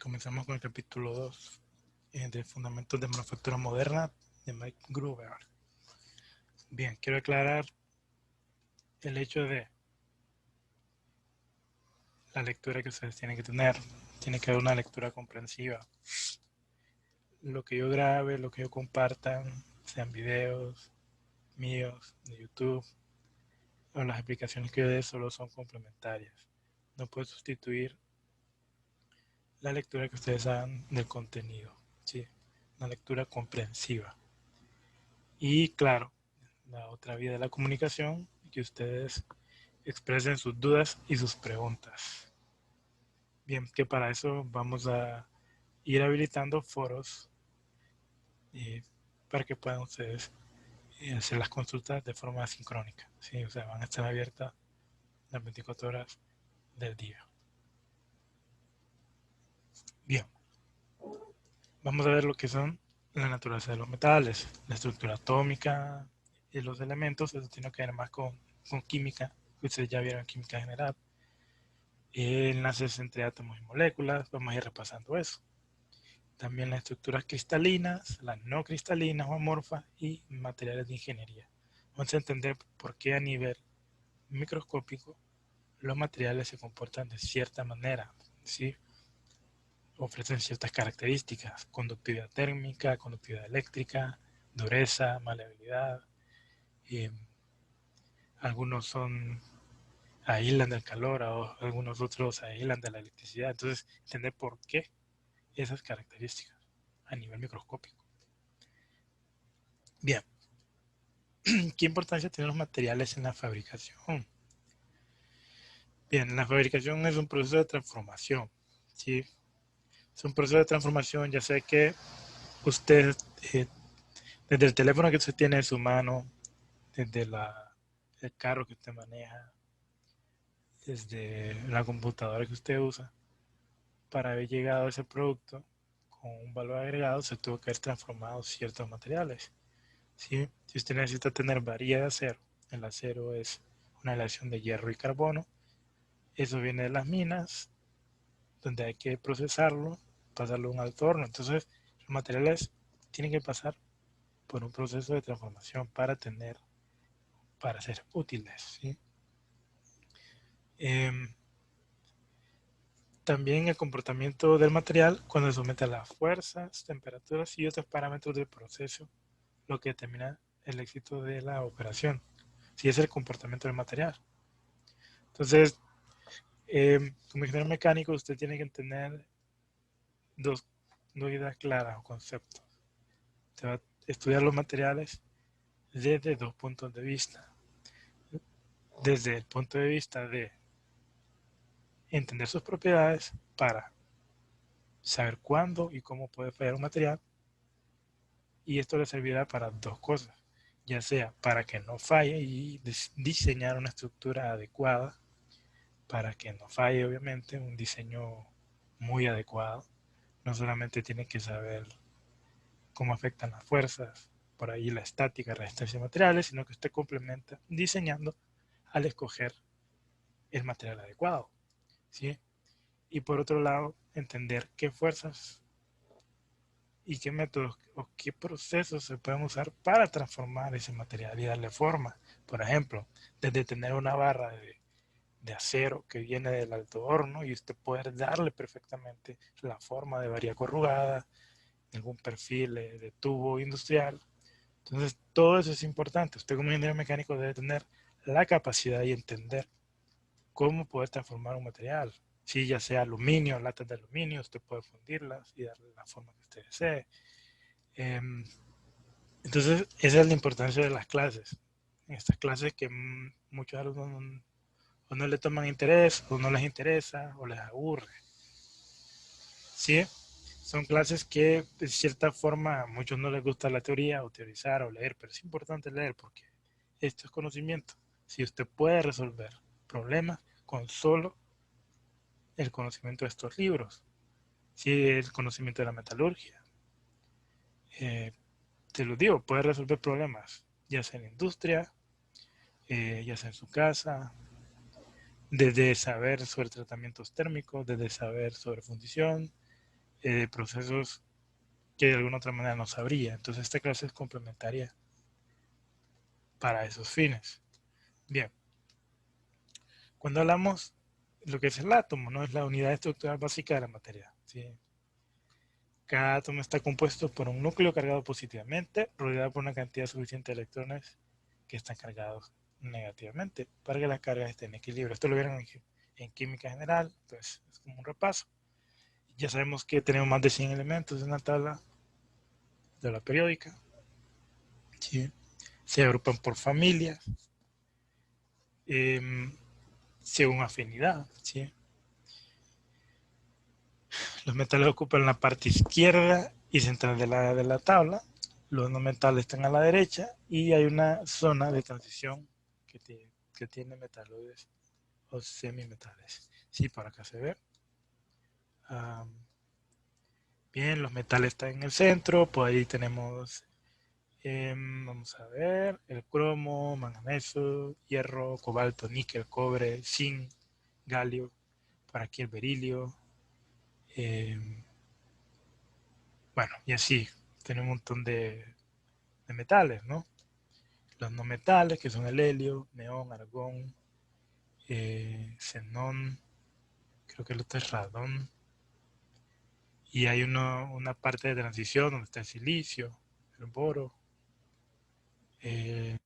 Comenzamos con el capítulo 2 de Fundamentos de Manufactura Moderna de Mike Gruber. Bien, quiero aclarar el hecho de la lectura que ustedes tienen que tener. Tiene que haber una lectura comprensiva. Lo que yo grabe, lo que yo comparta, sean videos míos de YouTube o las explicaciones que yo dé, solo son complementarias. No puedo sustituir la lectura que ustedes hagan del contenido. ¿Sí? Una lectura comprensiva. Y claro, la otra vía de la comunicación, que ustedes expresen sus dudas y sus preguntas. Bien, que para eso vamos a ir habilitando foros para que puedan ustedes hacer las consultas de forma sincrónica. ¿Sí? O sea, van a estar abiertas las 24 horas del día. Bien, vamos a ver lo que son la naturaleza de los metales, la estructura atómica y los elementos. Eso tiene que ver más con química, que ustedes ya vieron química general. Enlaces entre átomos y moléculas, vamos a ir repasando eso. También las estructuras cristalinas, las no cristalinas o amorfas y materiales de ingeniería. Vamos a entender por qué a nivel microscópico los materiales se comportan de cierta manera, ¿sí? Ofrecen ciertas características, conductividad térmica, conductividad eléctrica, dureza, maleabilidad. Eh, algunos son aíslan del calor, o algunos otros aíslan de la electricidad. Entonces, entender por qué esas características a nivel microscópico. Bien, ¿qué importancia tienen los materiales en la fabricación? Bien, la fabricación es un proceso de transformación, ¿sí? Es un proceso de transformación, ya sea que usted, eh, desde el teléfono que usted tiene en su mano, desde el carro que usted maneja, desde la computadora que usted usa, para haber llegado a ese producto con un valor agregado, se tuvo que haber transformado ciertos materiales, ¿sí? Si usted necesita tener varilla de acero, el acero es una aleación de hierro y carbono, eso viene de las minas, donde hay que procesarlo, pasarlo a un alto horno. Entonces, los materiales tienen que pasar por un proceso de transformación para ser útiles, ¿sí? Eh, También el comportamiento del material cuando se somete a las fuerzas, temperaturas y otros parámetros del proceso, lo que determina el éxito de la operación. Si es el comportamiento del material. Entonces, como ingeniero mecánico, usted tiene que tener dos, dos ideas claras o conceptos. Usted va a estudiar los materiales desde dos puntos de vista. Desde el punto de vista de entender sus propiedades para saber cuándo y cómo puede fallar un material. Y esto le servirá para dos cosas, ya sea para que no falle y diseñar una estructura adecuada, para que no falle obviamente, un diseño muy adecuado. No solamente tiene que saber cómo afectan las fuerzas, por ahí la estática, resistencia de materiales, sino que usted complementa diseñando al escoger el material adecuado, ¿sí? Y por otro lado, entender qué fuerzas y qué métodos o qué procesos se pueden usar para transformar ese material y darle forma. Por ejemplo, desde tener una barra de acero que viene del alto horno y usted poder darle perfectamente la forma de varilla corrugada, algún perfil de tubo industrial. Entonces, todo eso es importante. Usted como ingeniero mecánico debe tener la capacidad y entender cómo poder transformar un material. Si ya sea aluminio, latas de aluminio, usted puede fundirlas y darle la forma que usted desee. Eh, entonces, esa es la importancia de las clases. En estas clases que muchos alumnos o no le toman interés, o no les interesa, o les aburre. ¿Sí? Son clases que de cierta forma a muchos no les gusta la teoría o teorizar o leer, pero es importante leer porque esto es conocimiento. Si usted puede resolver problemas con solo el conocimiento de estos libros, si el conocimiento de la metalurgia, eh, te lo digo, puede resolver problemas, ya sea en la industria, ya sea en su casa, desde saber sobre tratamientos térmicos, desde saber sobre fundición, procesos que de alguna otra manera no sabría. Entonces esta clase es complementaria para esos fines. Bien, cuando hablamos de lo que es el átomo, ¿no? Es la unidad estructural básica de la materia. ¿Sí? Cada átomo está compuesto por un núcleo cargado positivamente, rodeado por una cantidad suficiente de electrones que están cargados negativamente para que las cargas estén en equilibrio. Esto lo vieron en química general, pues es como un repaso. Ya sabemos que tenemos más de 100 elementos en la tabla de la periódica. ¿Sí? Se agrupan por familias, eh, según afinidad. ¿Sí? Los metales ocupan la parte izquierda y central de la tabla. Los no metales están a la derecha y hay una zona de transición que tiene metaloides o semimetales. Sí, por acá se ve. Um, bien, los metales están en el centro. Por ahí tenemos, vamos a ver, el cromo, manganeso, hierro, cobalto, níquel, cobre, zinc, galio. Por aquí el berilio. Eh, bueno, y así. Tenemos un montón de metales, ¿no? Los no metales, que son el helio, neón, argón, xenón, creo que el otro es radón. Y hay una parte de transición donde está el silicio, el boro, eh,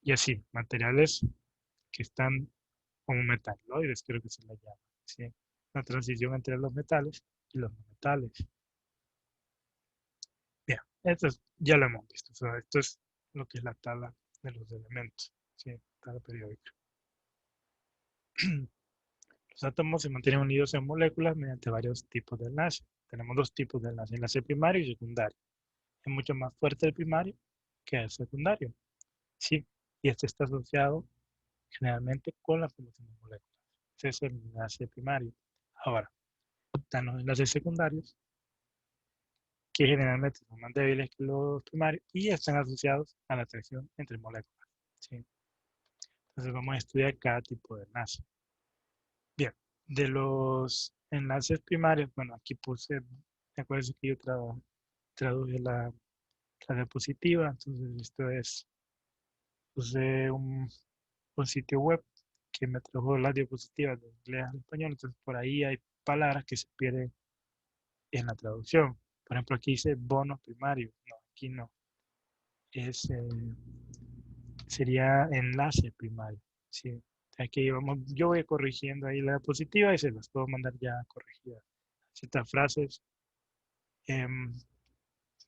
y así, materiales que están como metaloides, creo que se la llama. ¿Sí? Una transición entre los metales y los no metales. Bien, ya lo hemos visto. O sea, esto es lo que es la tabla de los elementos, ¿sí? Tabla periódica. Los átomos se mantienen unidos en moléculas mediante varios tipos de enlace. Tenemos dos tipos de enlace, enlace primario y secundario. Es mucho más fuerte el primario que el secundario. Sí, y este está asociado generalmente con la formación de moléculas. Ese es el enlace primario. Ahora, están los enlaces secundarios, que generalmente son más débiles que los primarios y están asociados a la atracción entre moléculas. ¿Sí? Entonces vamos a estudiar cada tipo de enlace. Bien, de los enlaces primarios, bueno, aquí puse, acuérdense que yo traduje la diapositiva, entonces esto es, puse un sitio web que me trajo las diapositivas de inglés al español, entonces por ahí hay palabras que se pierden en la traducción. Por ejemplo, aquí dice bonos primarios, no, aquí no, es, sería enlace primario, ¿sí? Aquí vamos, yo voy corrigiendo ahí la diapositiva y se las puedo mandar ya corrigidas. Ciertas frases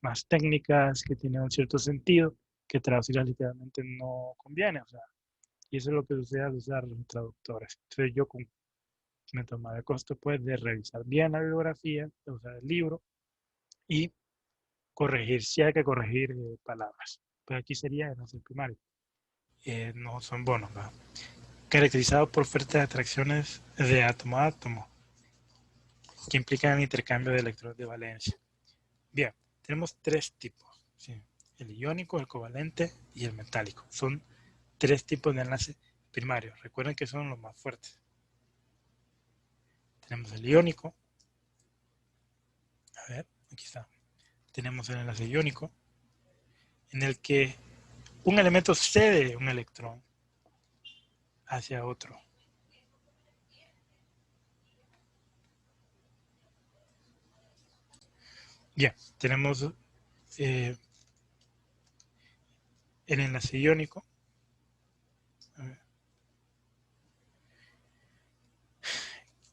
más técnicas que tienen un cierto sentido que traducirlas literalmente no conviene, o sea, y eso es lo que sucede al usar los traductores. Entonces yo me tomaba el costo pues de revisar bien la bibliografía, de usar el libro y corregir, si hay que corregir palabras. Pero aquí sería en el primario, no son bonos, ¿verdad? Caracterizado por fuertes atracciones de átomo a átomo, que implican el intercambio de electrones de valencia. Bien, tenemos tres tipos, ¿sí? El iónico, el covalente y el metálico. Son tres tipos de enlace primarios. Recuerden que son los más fuertes. Tenemos el iónico. A ver, aquí está. Tenemos el enlace iónico, en el que un elemento cede un electrón hacia otro. Bien, tenemos eh, el enlace iónico. A ver,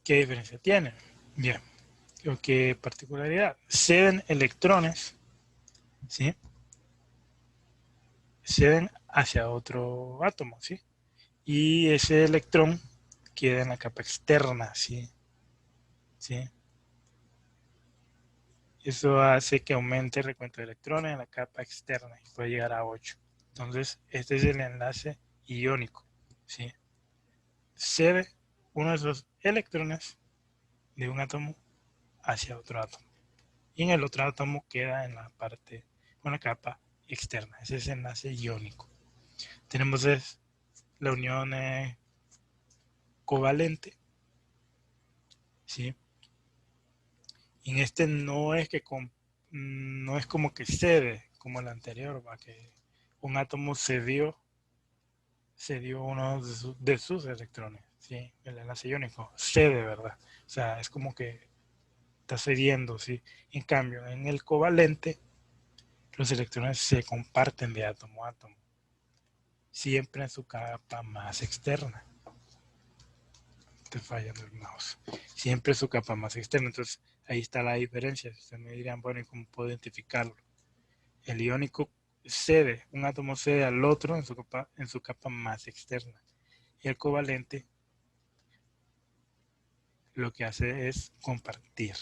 ¿qué diferencia tiene? Bien, ¿qué particularidad? Ceden electrones, ¿sí? Ceden hacia otro átomo, ¿sí? Y ese electrón queda en la capa externa, ¿sí? ¿Sí? Eso hace que aumente el recuento de electrones en la capa externa y puede llegar a 8. Entonces, este es el enlace iónico, ¿sí? Cede uno de esos electrones de un átomo hacia otro átomo. Y en el otro átomo queda en la parte, en la capa externa. Ese es el enlace iónico. Tenemos la unión covalente, ¿sí? En este no es que no es como que cede como el anterior, va, que un átomo cedió uno de sus electrones, ¿sí? El enlace iónico cede, ¿verdad? O sea, es como que está cediendo, ¿sí? En cambio, en el covalente, los electrones se comparten de átomo a átomo, siempre en su capa más externa. Te fallando el mouse. Siempre en su capa más externa. Entonces, ahí está la diferencia. Ustedes me dirán, bueno, ¿y cómo puedo identificarlo? El iónico cede, un átomo cede al otro en su capa más externa. Y el covalente lo que hace es compartir,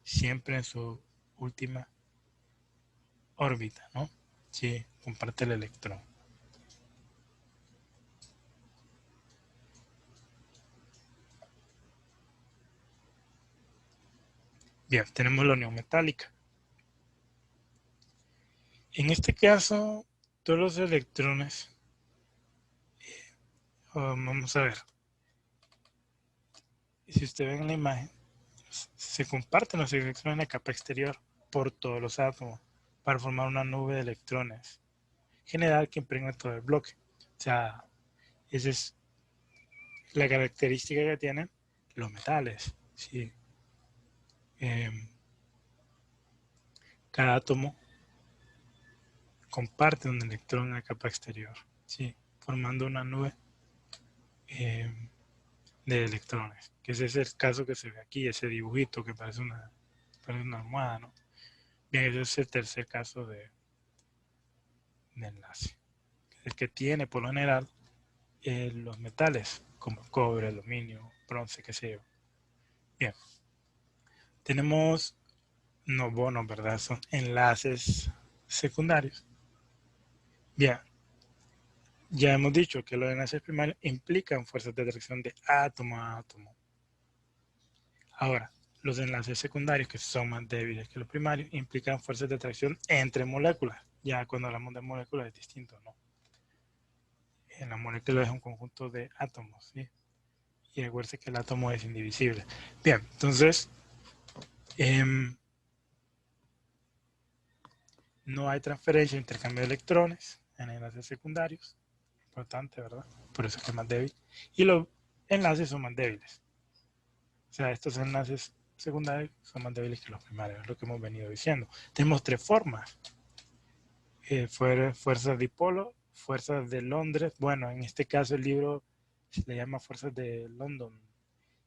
siempre en su última órbita, ¿no? Sí, comparte el electrón. Bien, tenemos la unión metálica. En este caso, todos los electrones, vamos a ver, si usted ve en la imagen, se comparten los electrones en la capa exterior por todos los átomos para formar una nube de electrones general que impregna todo el bloque. O sea, esa es la característica que tienen los metales. ¿Sí? Eh, cada átomo comparte un electrón en la capa exterior, ¿sí? Formando una nube eh, de electrones. Que ese es el caso que se ve aquí, ese dibujito que parece una almohada, ¿no? Bien, ese es el tercer caso de enlace. El que tiene por lo general los metales, como cobre, aluminio, bronce, qué sé yo. Bien, tenemos no bonos, ¿verdad? Son enlaces secundarios. Bien, ya hemos dicho que los enlaces primarios implican fuerzas de atracción de átomo a átomo. Ahora, los enlaces secundarios, que son más débiles que los primarios, implican fuerzas de atracción entre moléculas. Ya cuando hablamos de moléculas es distinto, ¿no? En la molécula es un conjunto de átomos, ¿sí? Y recuerde que el átomo es indivisible. Bien, entonces, eh, no hay transferencia o intercambio de electrones en enlaces secundarios. Importante, ¿verdad? Por eso es que es más débil. Y los enlaces son más débiles. O sea, estos enlaces secundarios son más débiles que los primarios, es lo que hemos venido diciendo. Tenemos tres formas. Fuerzas dipolo, fuerzas de Londres. Bueno, en este caso el libro se le llama fuerzas de London.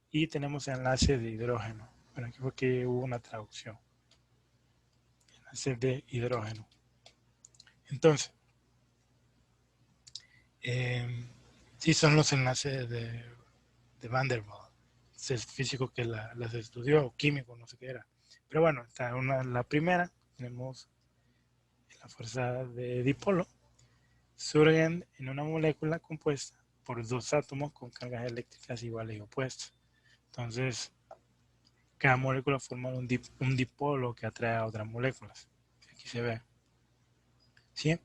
Y tenemos enlaces de hidrógeno. Bueno, aquí fue que hubo una traducción. Enlaces de hidrógeno. Entonces, sí son los enlaces de Van der Waals. Es el físico que las estudió, o químico, no sé qué era. Pero bueno, está la primera, tenemos la fuerza de dipolo, surgen en una molécula compuesta por dos átomos con cargas eléctricas iguales y opuestas. Entonces, cada molécula forma un dipolo que atrae a otras moléculas. Aquí se ve. ¿Sí?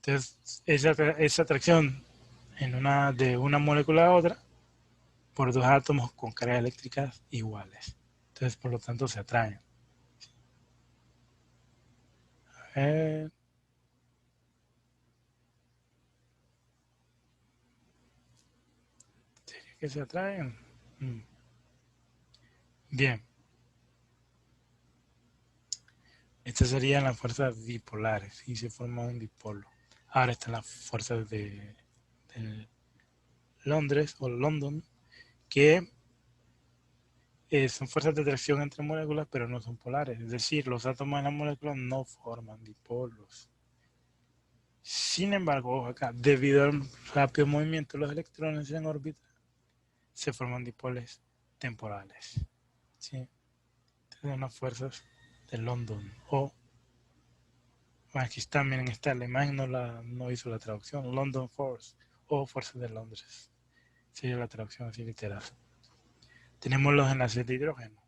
Entonces, esa atracción de una molécula a otra por dos átomos con cargas eléctricas iguales. Entonces, por lo tanto, se atraen. Eh, ¿Sería que se atraen? Mm. Bien, estas serían las fuerzas dipolares y se forma un dipolo. Ahora están las fuerzas de Londres o London, que son fuerzas de atracción entre moléculas, pero no son polares. Es decir, los átomos de la molécula no forman dipolos. Sin embargo, acá, debido al rápido movimiento de los electrones en órbita, se forman dipoles temporales. ¿Sí? Entonces, las fuerzas de London o bueno, aquí también está la imagen, no hizo la traducción, London Force o Fuerza de Londres. Sería la traducción así literal. Tenemos los enlaces de hidrógeno.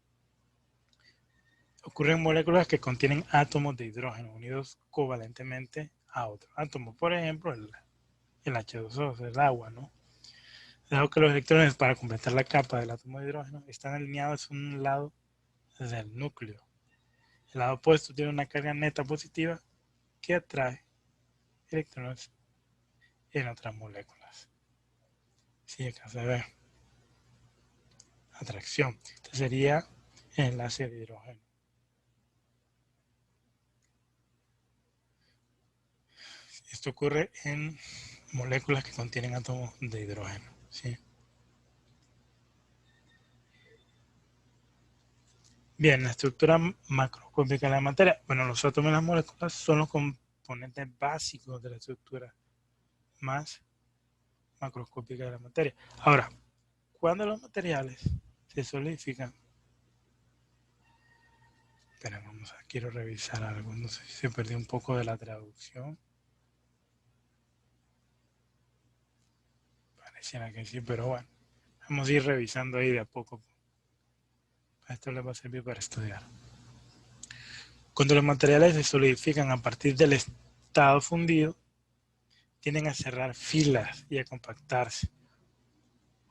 Ocurren moléculas que contienen átomos de hidrógeno unidos covalentemente a otro átomo. Por ejemplo, el H2O, el agua, ¿no? Dado que los electrones para completar la capa del átomo de hidrógeno están alineados a un lado desde el núcleo. El lado opuesto tiene una carga neta positiva que atrae electrones en otras moléculas. Sí, acá se ve atracción. Este sería el enlace de hidrógeno. Esto ocurre en moléculas que contienen átomos de hidrógeno. ¿Sí? Bien, la estructura macroscópica de la materia. Bueno, los átomos y las moléculas son los componentes básicos de la estructura más macroscópica de la materia. Ahora, cuando los materiales se solidifican, pero quiero revisar algo, no sé si se perdió un poco de la traducción. Pareciera que sí, pero bueno, vamos a ir revisando ahí de a poco. Esto les va a servir para estudiar. Cuando los materiales se solidifican a partir del estado fundido, tienden a cerrar filas y a compactarse,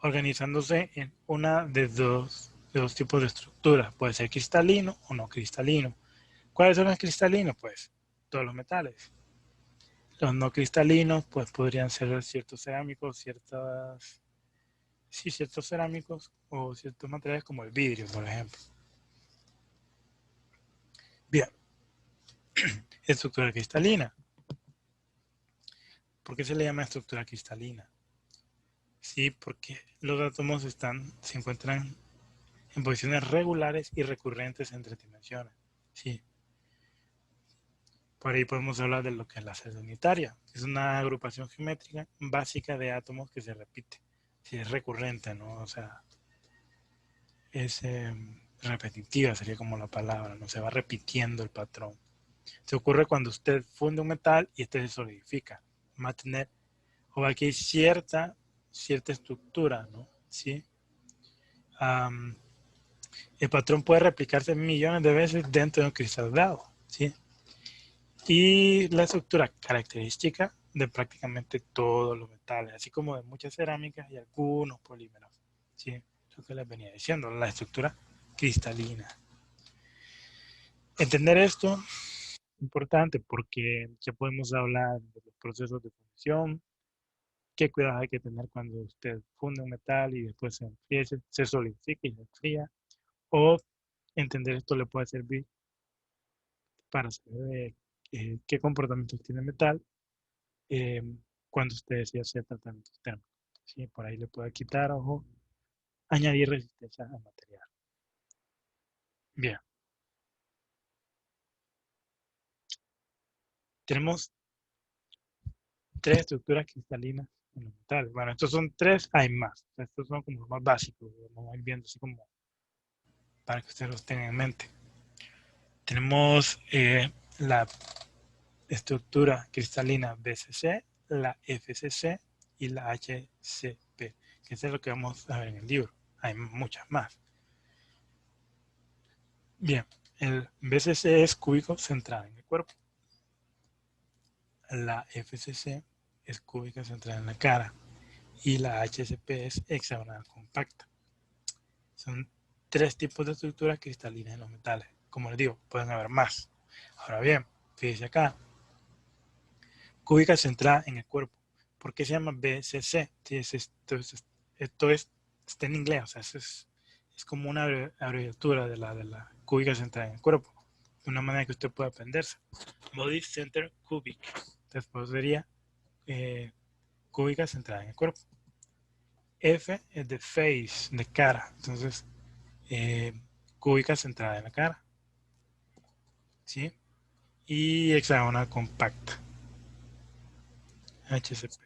organizándose en una de dos tipos de estructuras. Puede ser cristalino o no cristalino. ¿Cuáles son los cristalinos? Pues todos los metales. Los no cristalinos, pues podrían ser ciertos cerámicos, ciertos cerámicos o ciertos materiales como el vidrio, por ejemplo. Bien, estructura cristalina. ¿Por qué se le llama estructura cristalina? Sí, porque los átomos se encuentran en posiciones regulares y recurrentes en tres dimensiones. Sí, por ahí podemos hablar de lo que es la celda unitaria. Es una agrupación geométrica básica de átomos que se repite. Sí, es recurrente, ¿no? O sea, es repetitiva, sería como la palabra, ¿no? Se va repitiendo el patrón. Se ocurre cuando usted funde un metal y este se solidifica. Va a tener, o aquí hay cierta estructura, ¿no? ¿Sí? El patrón puede replicarse millones de veces dentro de un cristal dado, ¿sí? Y la estructura característica de prácticamente todos los metales, así como de muchas cerámicas y algunos polímeros, ¿sí? Lo que les venía diciendo, la estructura cristalina. Entender esto es importante porque ya podemos hablar de los procesos de fundición, qué cuidados hay que tener cuando usted funde un metal y después se enfría, se solidifica y se enfría, o entender esto le puede servir para saber qué comportamientos tiene el metal eh, cuando usted decide hacer tratamientos térmicos. ¿Sí? Por ahí le puede quitar o añadir resistencia al material. Bien, tenemos tres estructuras cristalinas en los metales. Bueno, estos son tres, hay más. Estos son como los más básicos, vamos a ir viendo así como para que ustedes los tengan en mente. Tenemos la estructura cristalina BCC, la FCC y la HCP, que es lo que vamos a ver en el libro. Hay muchas más. Bien, el BCC es cúbico centrado en el cuerpo. La FCC es cúbica centrada en la cara. Y la HCP es hexagonal compacta. Son tres tipos de estructuras cristalinas en los metales. Como les digo, pueden haber más. Ahora bien, fíjense acá. Cúbica centrada en el cuerpo. ¿Por qué se llama BCC? Esto está en inglés, o sea, es como una abreviatura de la cúbica centrada en el cuerpo. De una manera que usted pueda aprenderse. Body Center Cubic. Después sería cúbica centrada en el cuerpo. F es de face, de cara. Entonces, cúbica centrada en la cara. ¿Sí? Y hexagonal compacta. HCP.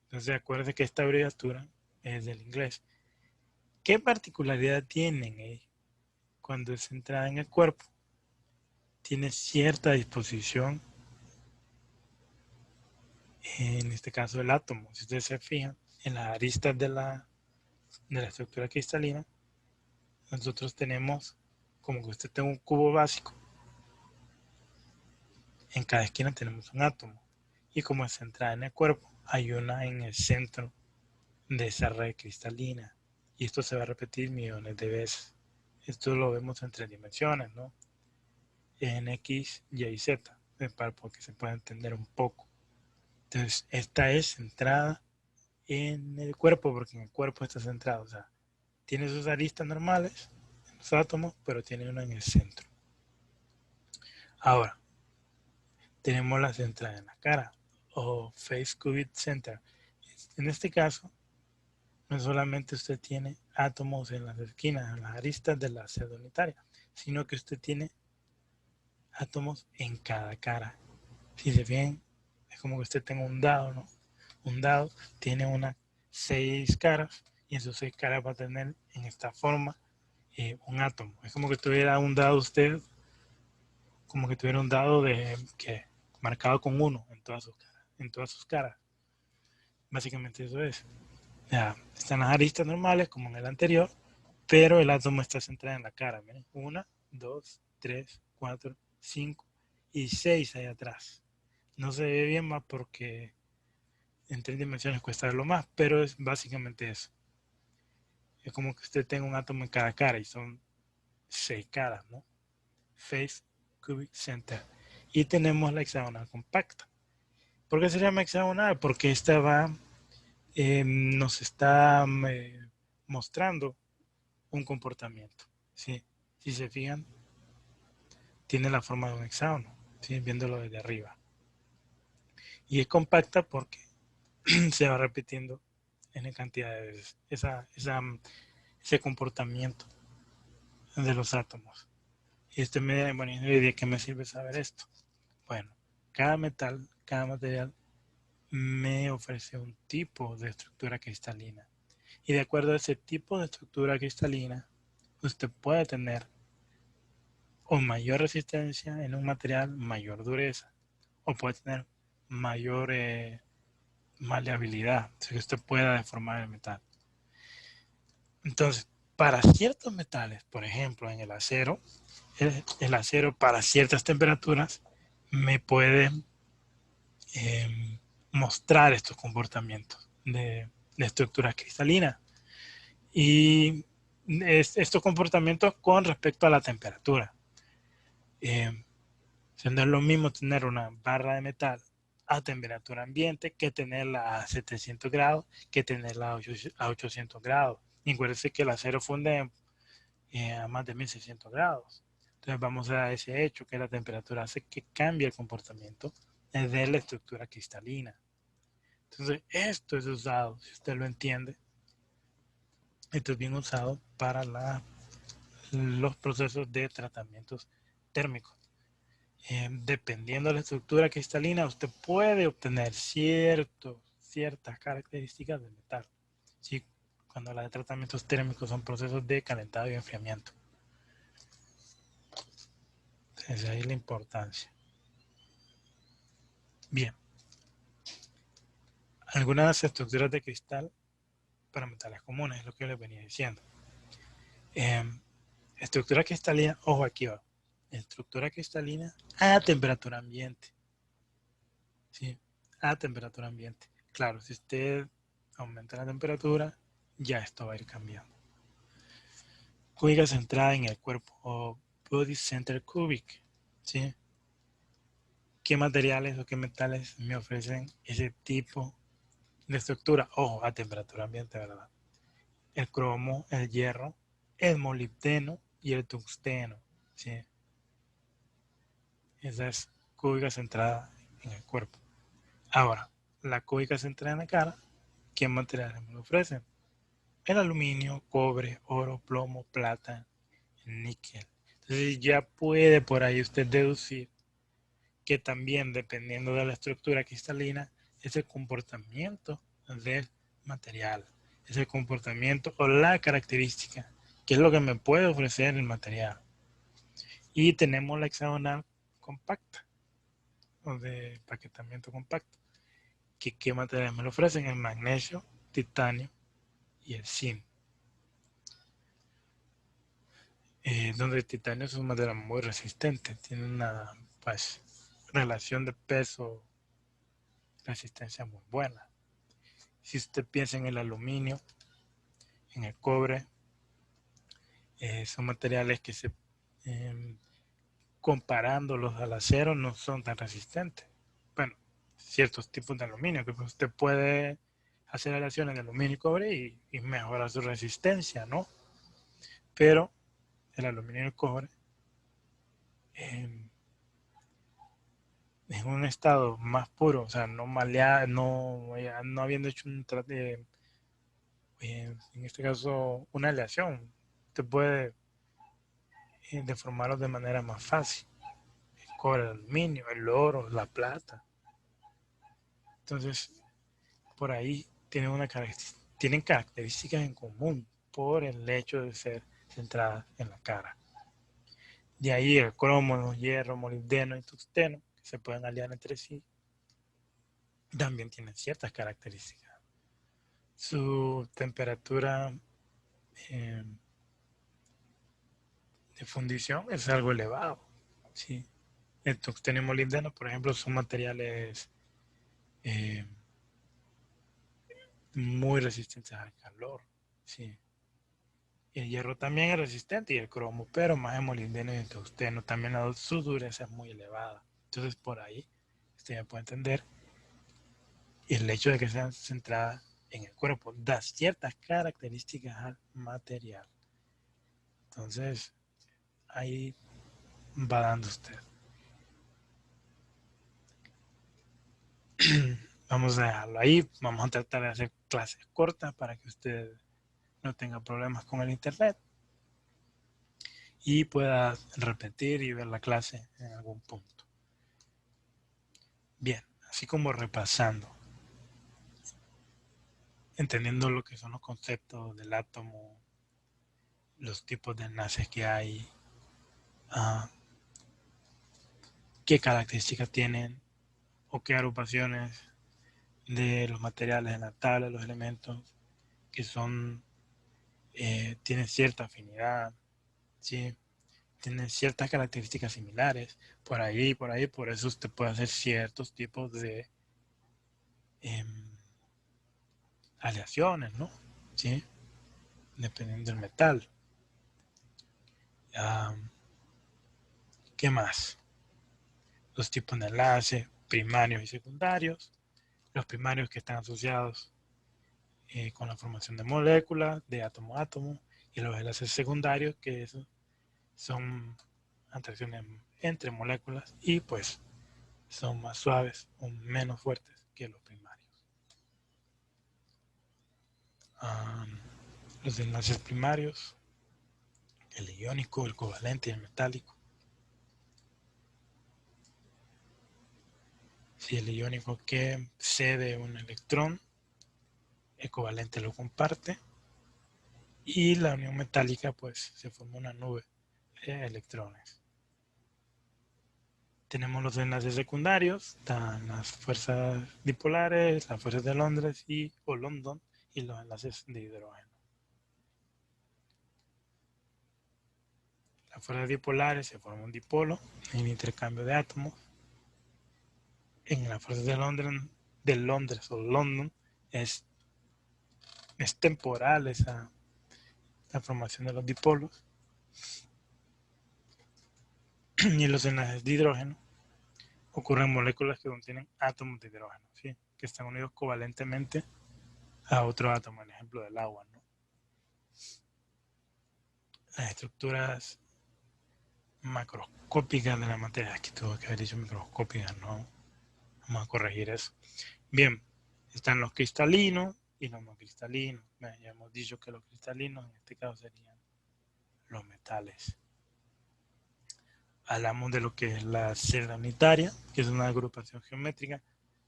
Entonces, acuérdense que esta abreviatura es del inglés. ¿Qué particularidad tienen cuando es centrada en el cuerpo? Tiene cierta disposición, en este caso el átomo. Si ustedes se fijan, en las aristas de la estructura cristalina, nosotros tenemos como que usted tenga un cubo básico. En cada esquina tenemos un átomo. Y como es centrada en el cuerpo, hay una en el centro de esa red cristalina. Y esto se va a repetir millones de veces. Esto lo vemos en 3 dimensiones, ¿no? En X, Y y Z, porque se pueda entender un poco. Entonces, esta es centrada en el cuerpo, porque en el cuerpo está centrado, o sea, tiene sus aristas normales, los átomos, pero tiene una en el centro. Ahora, tenemos la centrada en la cara, o Face Cubic Center. En este caso, no solamente usted tiene átomos en las esquinas, en las aristas de la celda unitaria, sino que usted tiene átomos en cada cara. Si se fijan, es como que usted tenga un dado, ¿no? Un dado tiene unas 6 caras y en sus 6 caras va a tener en esta forma un átomo. Es como que tuviera un dado usted, como que tuviera un dado de que marcado con 1 en todas sus caras. En todas sus caras. Básicamente eso es. Ya, están las aristas normales como en el anterior, pero el átomo está centrado en la cara. Miren, 1, 2, 3, 4, 5 y 6 ahí atrás. No se ve bien más porque en 3 dimensiones cuesta verlo más, pero es básicamente eso. Es como que usted tenga un átomo en cada cara y son 6 caras, ¿no? Face Cubic Center. Y tenemos la hexagonal compacta. ¿Por qué se llama hexagonal? Porque esta nos está mostrando un comportamiento. ¿Sí? Si se fijan, tiene la forma de un hexágono, ¿sí? Viéndolo desde arriba. Y es compacta porque se va repitiendo en cantidad de veces ese comportamiento de los átomos. Y bueno, ¿de qué me sirve saber esto? Bueno, cada metal, cada material me ofrece un tipo de estructura cristalina. Y de acuerdo a ese tipo de estructura cristalina, usted puede tener o mayor resistencia en un material, mayor dureza, o puede tener mayor maleabilidad, o sea que usted pueda deformar el metal. Entonces, para ciertos metales, por ejemplo, en el acero para ciertas temperaturas me puede eh, mostrar estos comportamientos de estructura cristalina y estos comportamientos con respecto a la temperatura. No es lo mismo tener una barra de metal a temperatura ambiente que tenerla a 700 grados, que tenerla a 800 grados. Y acuérdense que el acero funde a más de 1600 grados. Entonces vamos a ese hecho que la temperatura hace que cambie el comportamiento de la estructura cristalina. Entonces esto es usado, si usted lo entiende, esto es bien usado para los procesos de tratamientos térmicos. Dependiendo de la estructura cristalina, usted puede obtener ciertas características del metal. ¿Sí? Cuando los tratamientos térmicos son procesos de calentado y enfriamiento. Entonces ahí la importancia. Bien. Algunas estructuras de cristal para metales comunes, es lo que les venía diciendo. Estructura cristalina, ojo aquí va. Estructura cristalina a temperatura ambiente. ¿Sí? A temperatura ambiente. Claro, si usted aumenta la temperatura, ya esto va a ir cambiando. Cúbica centrada en el cuerpo o body center cubic. ¿Sí? ¿Qué materiales o qué metales me ofrecen ese tipo de estructura? Ojo, a temperatura ambiente, ¿verdad? El cromo, el hierro, el molibdeno y el tungsteno. ¿Sí? Esa es cúbica centrada en el cuerpo. Ahora, la cúbica centrada en la cara, ¿qué materiales me lo ofrecen? El aluminio, cobre, oro, plomo, plata, níquel. Entonces ya puede por ahí usted deducir que también dependiendo de la estructura cristalina es el comportamiento del material, es el comportamiento o la característica, que es lo que me puede ofrecer el material. Y tenemos la hexagonal compacta o de paquetamiento compacto. ¿Qué materiales me lo ofrecen? El magnesio, titanio y el zinc. Donde el titanio es un material muy resistente, tiene una pues, relación de peso resistencia muy buena. Si usted piensa en el aluminio, en el cobre, Son materiales que comparándolos al acero no son tan resistentes. Bueno, ciertos tipos de aluminio, que pues usted puede hacer aleaciones de aluminio y cobre y mejorar su resistencia, ¿no? Pero el aluminio y el cobre en un estado más puro, o sea, no maleado, no habiendo hecho en este caso, una aleación, usted puede deformarlos de manera más fácil. El cobre, el aluminio, el oro, la plata. Entonces, por ahí tienen características en común por el hecho de ser centradas en la cara. De ahí el cromo, hierro, molibdeno y tungsteno, que se pueden aliar entre sí, también tienen ciertas características. Su temperatura eh, de fundición es algo elevado. ¿Sí? El tungsteno y molibdeno, por ejemplo, son materiales eh, muy resistentes al calor. ¿Sí? Y el hierro también es resistente y el cromo, pero más el molibdeno y el tungsteno. También su dureza es muy elevada. Entonces, por ahí, usted ya puede entender el hecho de que sean centradas en el cuerpo da ciertas características al material. Entonces, ahí va dando usted. Vamos a dejarlo ahí. Vamos a tratar de hacer clases cortas para que usted no tenga problemas con el internet y pueda repetir y ver la clase en algún punto. Bien, así como repasando, entendiendo lo que son los conceptos del átomo, los tipos de enlaces que hay, uh, qué características tienen o qué agrupaciones de los materiales en la tabla, los elementos que tienen cierta afinidad, ¿sí? Tienen ciertas características similares, por eso usted puede hacer ciertos tipos de eh, aleaciones, ¿no? ¿Sí? Dependiendo del metal. ¿Qué más? Los tipos de enlace, primarios y secundarios. Los primarios que están asociados con la formación de moléculas, de átomo a átomo, y los enlaces secundarios, que son atracciones entre moléculas y pues son más suaves o menos fuertes que los primarios. Los enlaces primarios, el iónico, el covalente y el metálico. Si el iónico que cede un electrón, el covalente lo comparte y la unión metálica pues se forma una nube de electrones. Tenemos los enlaces secundarios, están las fuerzas dipolares, las fuerzas de Londres o London y los enlaces de hidrógeno. Las fuerzas dipolares se forma un dipolo en intercambio de átomos. En las fuerzas de Londres o London es temporal la formación de los dipolos. Y en los enlaces de hidrógeno ocurren moléculas que contienen átomos de hidrógeno, ¿sí? Que están unidos covalentemente a otro átomo, el ejemplo del agua, ¿no? Las estructuras macroscópicas de la materia, aquí tuve que haber dicho microscópicas, ¿no? Vamos a corregir eso. Bien, están los cristalinos y los no cristalinos. Ya hemos dicho que los cristalinos en este caso serían los metales. Hablamos de lo que es la celda unitaria, que es una agrupación geométrica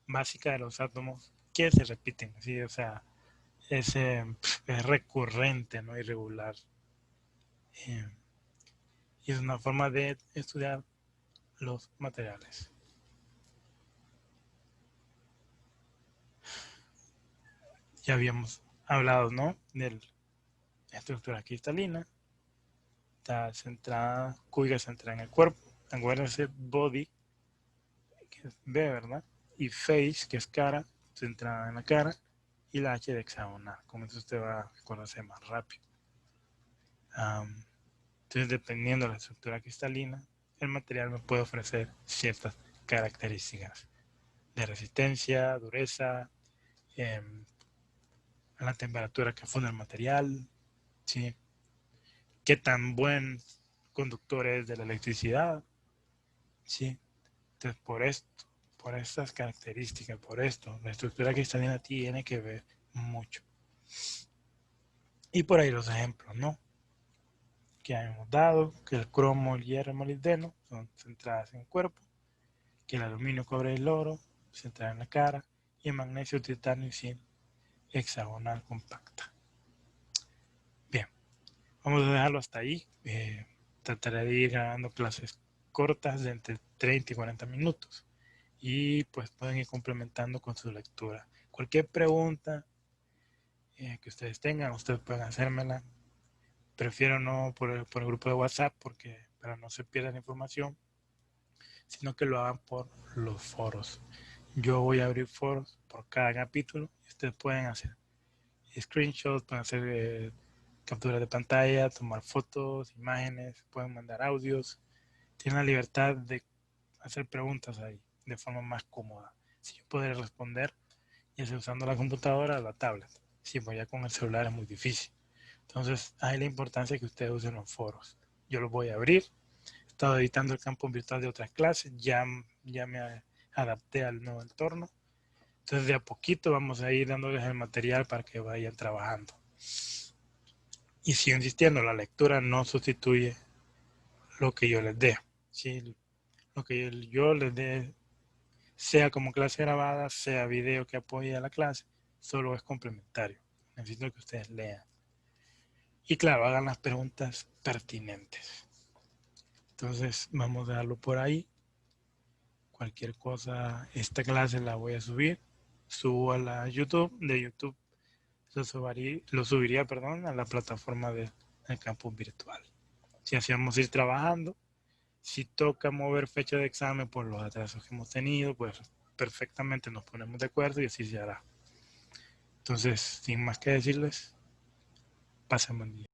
básica de los átomos que se repiten, ¿sí? O sea, es recurrente, no irregular. Eh, y es una forma de estudiar los materiales. Ya habíamos hablado, ¿no? De la estructura cristalina, está centrada, cúbica centrada en el cuerpo. Acuérdense, body, que es B, ¿verdad? Y face, que es cara, centrada en la cara. Y la H de hexagonal. Con eso usted va a conocer más rápido. Entonces, dependiendo de la estructura cristalina, el material me puede ofrecer ciertas características de resistencia, dureza, eh, a la temperatura que funde el material, ¿sí? Qué tan buen conductor es de la electricidad, ¿sí? Entonces, por estas características, por esto, la estructura cristalina tiene que ver mucho. Y por ahí los ejemplos, ¿no? Que hemos dado, que el cromo, el hierro y el molibdeno son centradas en el cuerpo, que el aluminio, cobre y el oro centradas en la cara, y el magnesio, titanio y zinc hexagonal compacta. Bien, vamos a dejarlo hasta ahí. Trataré de ir grabando clases cortas de entre 30 y 40 minutos. Y pues pueden ir complementando con su lectura. Cualquier pregunta que ustedes tengan, ustedes pueden hacérmela. Prefiero no por el grupo de WhatsApp para no se pierda la información, sino que lo hagan por los foros. Yo voy a abrir foros por cada capítulo y ustedes pueden hacer screenshots, pueden hacer capturas de pantalla, tomar fotos, imágenes, pueden mandar audios. Tienen la libertad de hacer preguntas ahí de forma más cómoda. Si yo podré responder, ya sea usando la computadora o la tablet. Si pues ya con el celular es muy difícil. Entonces, hay la importancia que ustedes usen los foros. Yo los voy a abrir. He estado editando el campo virtual de otras clases. Ya me adapté al nuevo entorno. Entonces, de a poquito vamos a ir dándoles el material para que vayan trabajando. Y sigo insistiendo, la lectura no sustituye lo que yo les dé. ¿Sí? Lo que yo les dé, sea como clase grabada, sea video que apoye a la clase, solo es complementario. Necesito que ustedes lean. Y claro, hagan las preguntas pertinentes. Entonces, vamos a dejarlo por ahí. Cualquier cosa, esta clase la voy a subir. Subo a la YouTube, de YouTube lo subiría, perdón, a la plataforma del campus virtual. Si así vamos a ir trabajando, si toca mover fecha de examen por los atrasos que hemos tenido, pues perfectamente nos ponemos de acuerdo y así se hará. Entonces, sin más que decirles, pasen buen día.